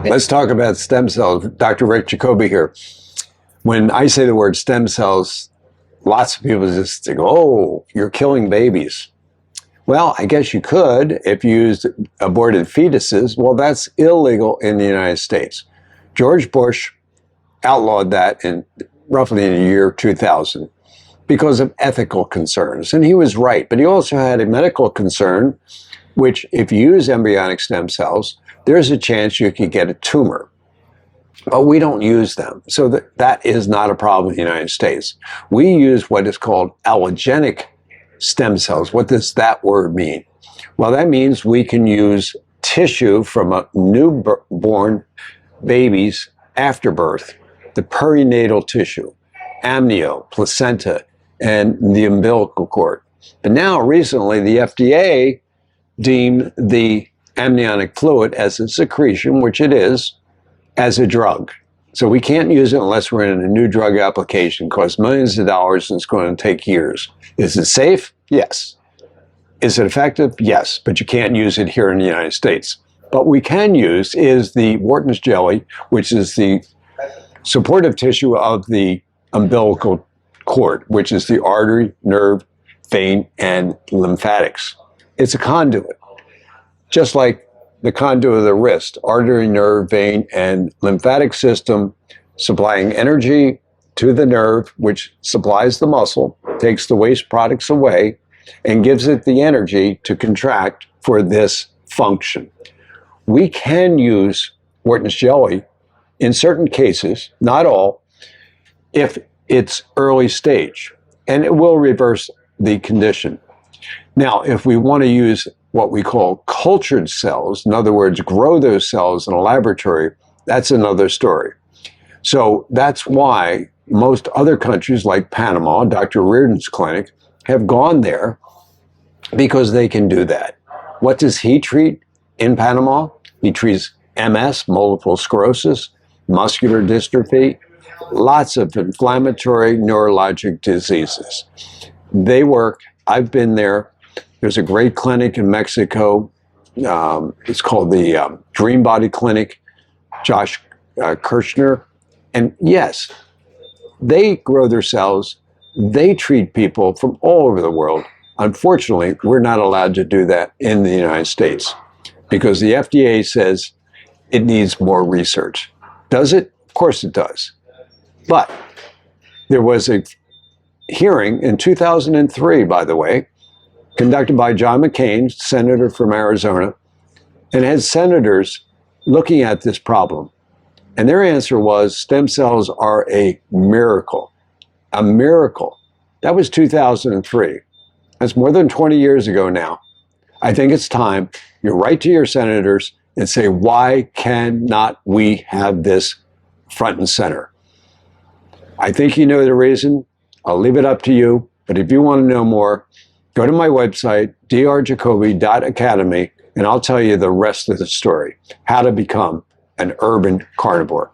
Let's talk about stem cells. Dr. Rick Jacoby here. When I say the word stem cells, lots of people just think, oh, you're killing babies. Well, I guess you could if you used aborted fetuses. Well, that's illegal in the United States. George Bush outlawed that roughly in the year 2000 because of ethical concerns. And he was right. But he also had a medical concern, which if you use embryonic stem cells, there's a chance you could get a tumor. But we don't use them. So that is not a problem in the United States. We use what is called allogenic stem cells. What does that word mean? Well, that means we can use tissue from a newborn baby's afterbirth, the perinatal tissue, amnio, placenta, and the umbilical cord. But now, recently, the FDA deemed the amniotic fluid as a secretion, which it is, as a drug. So we can't use it unless we're in a new drug application. It costs millions of dollars and it's going to take years. Is it safe? Yes. Is it effective? Yes. But you can't use it here in the United States. But we can use is the Wharton's jelly, which is the supportive tissue of the umbilical cord, which is the artery, nerve, vein, and lymphatics. It's a conduit, just like the conduit of the wrist, artery, nerve, vein, and lymphatic system supplying energy to the nerve, which supplies the muscle, takes the waste products away, and gives it the energy to contract for this function. We can use Wharton's jelly in certain cases, not all, if it's early stage, and it will reverse the condition. Now, if we want to use what we call cultured cells, in other words, grow those cells in a laboratory, that's another story. So that's why most other countries like Panama, Dr. Reardon's clinic, have gone there because they can do that. What does he treat in Panama? He treats MS, multiple sclerosis, muscular dystrophy, lots of inflammatory neurologic diseases. They work. I've been there. There's a great clinic in Mexico. It's called the Dream Body Clinic, Josh Kirchner. And yes, they grow their cells. They treat people from all over the world. Unfortunately, we're not allowed to do that in the United States because the FDA says it needs more research. Does it? Of course it does. But there was a hearing in 2003, by the way, conducted by John McCain, senator from Arizona, and had senators looking at this problem. And their answer was stem cells are a miracle. A miracle. That was 2003. That's more than 20 years ago now. I think it's time you write to your senators and say, why cannot we have this front and center? I think you know the reason. I'll leave it up to you. But if you want to know more, go to my website, drjacoby.academy, and I'll tell you the rest of the story, how to become an urban carnivore.